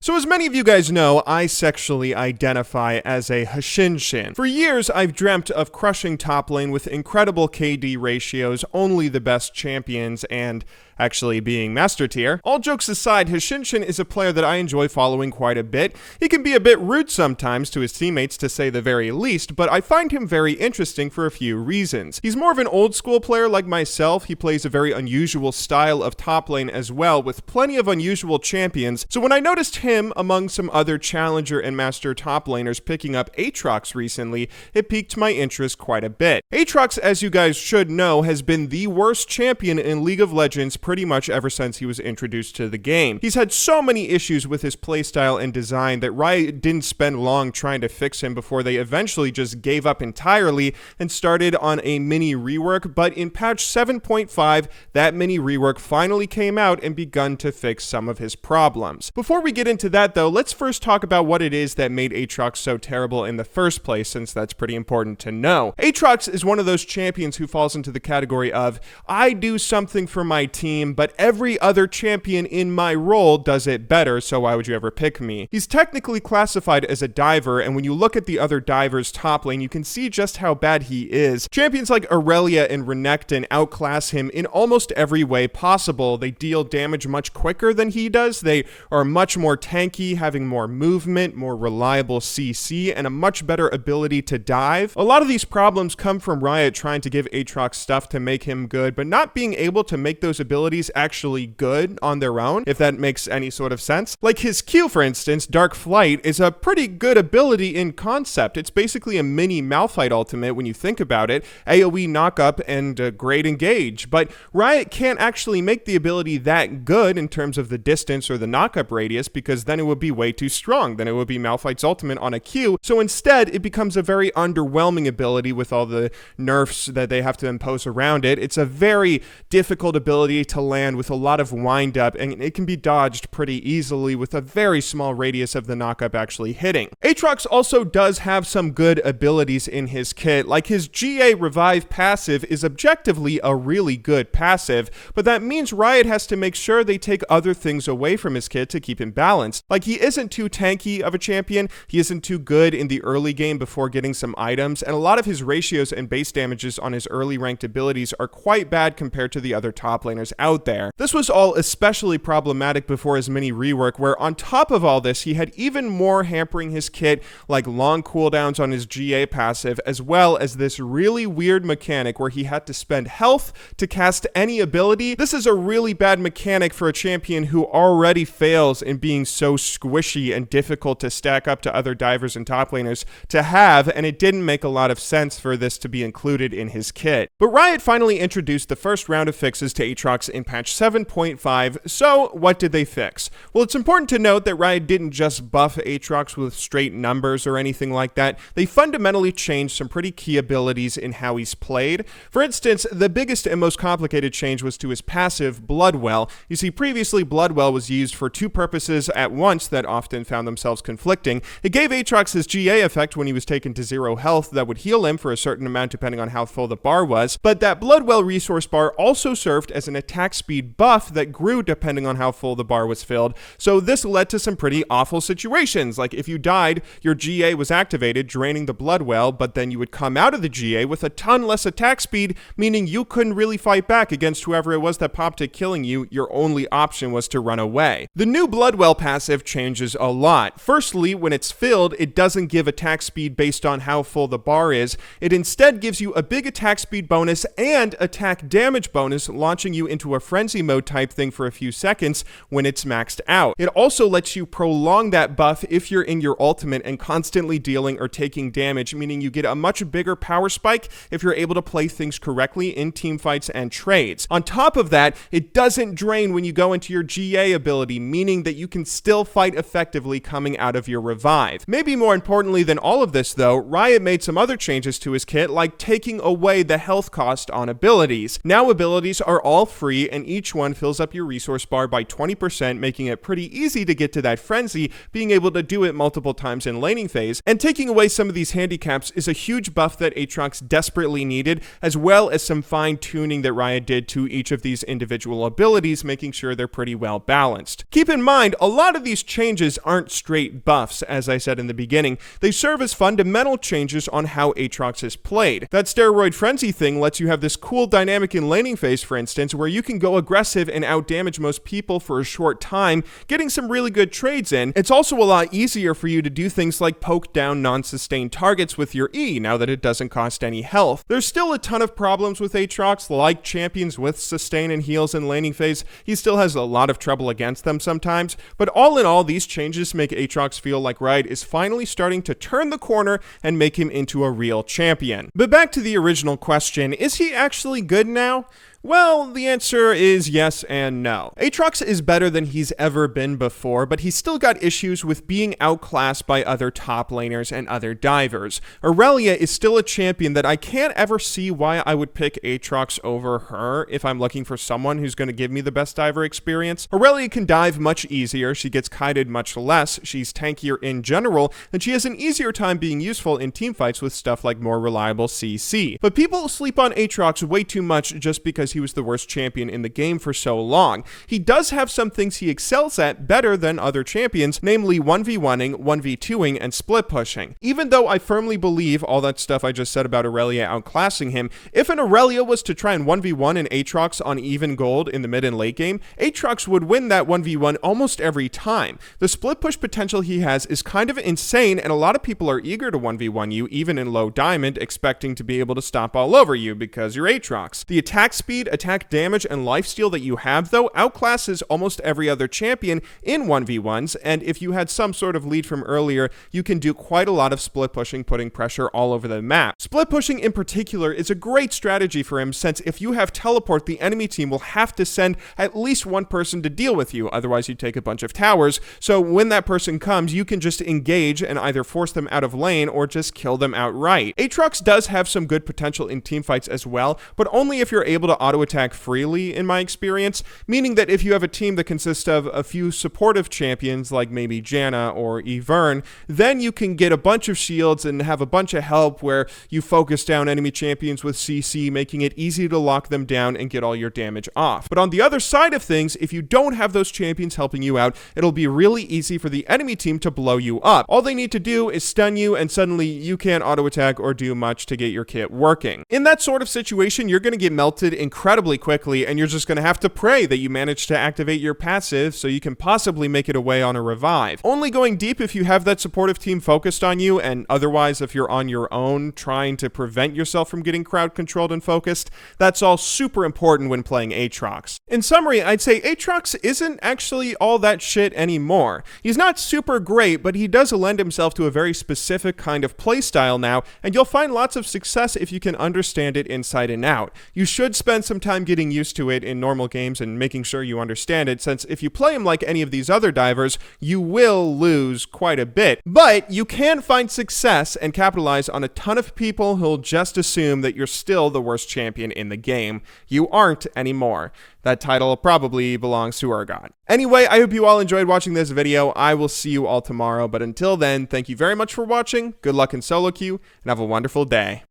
So as many of you guys know, I sexually identify as a Hashinshin. For years, I've dreamt of crushing top lane with incredible KD ratios, only the best champions, and actually being master tier. All jokes aside, Hashinshin is a player that I enjoy following quite a bit. He can be a bit rude sometimes to his teammates, to say the very least, but I find him very interesting for a few reasons. He's more of an old school player like myself. He plays a very unusual style of top lane as well, with plenty of unusual champions. So when I noticed him among some other challenger and master top laners picking up Aatrox recently, it piqued my interest quite a bit. Aatrox, as you guys should know, has been the worst champion in League of Legends pretty much ever since he was introduced to the game. He's had so many issues with his playstyle and design that Riot didn't spend long trying to fix him before they eventually just gave up entirely and started on a mini rework, but in patch 7.5, that mini rework finally came out and begun to fix some of his problems. Before we get into that though, let's first talk about what it is that made Aatrox so terrible in the first place, since that's pretty important to know. Aatrox is one of those champions who falls into the category of, I do something for my team, but every other champion in my role does it better, so why would you ever pick me? He's technically classified as a diver, and when you look at the other divers top lane, you can see just how bad he is. Champions like Aurelia and Renekton outclass him in almost every way possible. They deal damage much quicker than he does. They are much more tanky, having more movement, more reliable CC, and a much better ability to dive. A lot of these problems come from Riot trying to give Aatrox stuff to make him good, but not being able to make those abilities actually good on their own, if that makes any sort of sense. Like his Q, for instance, Dark Flight, is a pretty good ability in concept. It's basically a mini Malphite ultimate when you think about it, AoE knockup and great engage, but Riot can't actually make the ability that good in terms of the distance or the knockup radius, because then it would be way too strong. Then it would be Malphite's ultimate on a Q, so instead it becomes a very underwhelming ability with all the nerfs that they have to impose around it. It's a very difficult ability to land with a lot of wind up, and it can be dodged pretty easily with a very small radius of the knockup actually hitting. Aatrox also does have some good abilities in his kit, like his GA revive passive is objectively a really good passive, but that means Riot has to make sure they take other things away from his kit to keep him balanced. Like, he isn't too tanky of a champion, he isn't too good in the early game before getting some items, and a lot of his ratios and base damages on his early ranked abilities are quite bad compared to the other top laners out there. This was all especially problematic before his mini rework, where on top of all this, he had even more hampering his kit, like long cooldowns on his GA passive, as well as this really weird mechanic where he had to spend health to cast any ability. This is a really bad mechanic for a champion who already fails in being so squishy and difficult to stack up to other divers and top laners to have, and it didn't make a lot of sense for this to be included in his kit. But Riot finally introduced the first round of fixes to Aatrox in patch 7.5, so what did they fix? Well, it's important to note that Riot didn't just buff Aatrox with straight numbers or anything like that. They fundamentally changed some pretty key abilities in how he's played. For instance, the biggest and most complicated change was to his passive, Bloodwell. You see, previously Bloodwell was used for two purposes at once that often found themselves conflicting. It gave Aatrox his GA effect when he was taken to 0 health that would heal him for a certain amount depending on how full the bar was, but that Bloodwell resource bar also served as an attack speed buff that grew depending on how full the bar was filled, so this led to some pretty awful situations, like if you died, your GA was activated, draining the Bloodwell, but then you would come out of the GA with a ton less attack speed, meaning you couldn't really fight back against whoever it was that popped it killing you. Your only option was to run away. The new Bloodwell passive changes a lot. Firstly, when it's filled, it doesn't give attack speed based on how full the bar is. It instead gives you a big attack speed bonus and attack damage bonus, launching you into a frenzy mode type thing for a few seconds when it's maxed out. It also lets you prolong that buff if you're in your ultimate and constantly dealing or taking damage, meaning you get a much bigger power spike if you're able to play things correctly in team fights and trades. On top of that, it doesn't drain when you go into your GA ability, meaning that you can still fight effectively coming out of your revive. Maybe more importantly than all of this though, Riot made some other changes to his kit, like taking away the health cost on abilities. Now abilities are all free 3, and each one fills up your resource bar by 20%, making it pretty easy to get to that frenzy, being able to do it multiple times in laning phase. And taking away some of these handicaps is a huge buff that Aatrox desperately needed, as well as some fine-tuning that Riot did to each of these individual abilities, making sure they're pretty well balanced. Keep in mind, a lot of these changes aren't straight buffs, as I said in the beginning. They serve as fundamental changes on how Aatrox is played. That steroid frenzy thing lets you have this cool dynamic in laning phase, for instance, where you can go aggressive and outdamage most people for a short time, getting some really good trades in. It's also a lot easier for you to do things like poke down non-sustained targets with your E, now that it doesn't cost any health. There's still a ton of problems with Aatrox, like champions with sustain and heals in laning phase. He still has a lot of trouble against them sometimes, but all in all, these changes make Aatrox feel like Riot is finally starting to turn the corner and make him into a real champion. But back to the original question, is he actually good now? Well, the answer is yes and no. Aatrox is better than he's ever been before, but he's still got issues with being outclassed by other top laners and other divers. Aurelia is still a champion that I can't ever see why I would pick Aatrox over her if I'm looking for someone who's going to give me the best diver experience. Aurelia can dive much easier, she gets kited much less, she's tankier in general, and she has an easier time being useful in teamfights with stuff like more reliable CC. But people sleep on Aatrox way too much just because he was the worst champion in the game for so long. He does have some things he excels at better than other champions, namely 1v1ing, 1v2ing, and split pushing. Even though I firmly believe all that stuff I just said about Aurelia outclassing him, if an Aurelia was to try and 1v1 an Aatrox on even gold in the mid and late game, Aatrox would win that 1v1 almost every time. The split push potential he has is kind of insane, and a lot of people are eager to 1v1 you, even in low diamond, expecting to be able to stomp all over you because you're Aatrox. The attack speed, attack damage, and lifesteal that you have, though, outclasses almost every other champion in 1v1s, and if you had some sort of lead from earlier, you can do quite a lot of split pushing, putting pressure all over the map. Split pushing in particular is a great strategy for him, since if you have teleport, the enemy team will have to send at least one person to deal with you, otherwise you take a bunch of towers, so when that person comes, you can just engage and either force them out of lane or just kill them outright. Aatrox does have some good potential in teamfights as well, but only if you're able to auto-attack freely, in my experience, meaning that if you have a team that consists of a few supportive champions, like maybe Janna or Ivern, then you can get a bunch of shields and have a bunch of help where you focus down enemy champions with CC, making it easy to lock them down and get all your damage off. But on the other side of things, if you don't have those champions helping you out, it'll be really easy for the enemy team to blow you up. All they need to do is stun you, and suddenly you can't auto-attack or do much to get your kit working. In that sort of situation, you're going to get melted incredibly quickly, and you're just going to have to pray that you manage to activate your passive so you can possibly make it away on a revive. Only going deep if you have that supportive team focused on you, and otherwise if you're on your own trying to prevent yourself from getting crowd controlled and focused. That's all super important when playing Aatrox. In summary, I'd say Aatrox isn't actually all that shit anymore. He's not super great, but he does lend himself to a very specific kind of playstyle now, and you'll find lots of success if you can understand it inside and out. You should spend some time getting used to it in normal games and making sure you understand it, since if you play him like any of these other divers, you will lose quite a bit. But you can find success and capitalize on a ton of people who'll just assume that you're still the worst champion in the game. You aren't anymore. That title probably belongs to Urgot. Anyway, I hope you all enjoyed watching this video. I will see you all tomorrow, but until then, thank you very much for watching, good luck in solo queue, and have a wonderful day.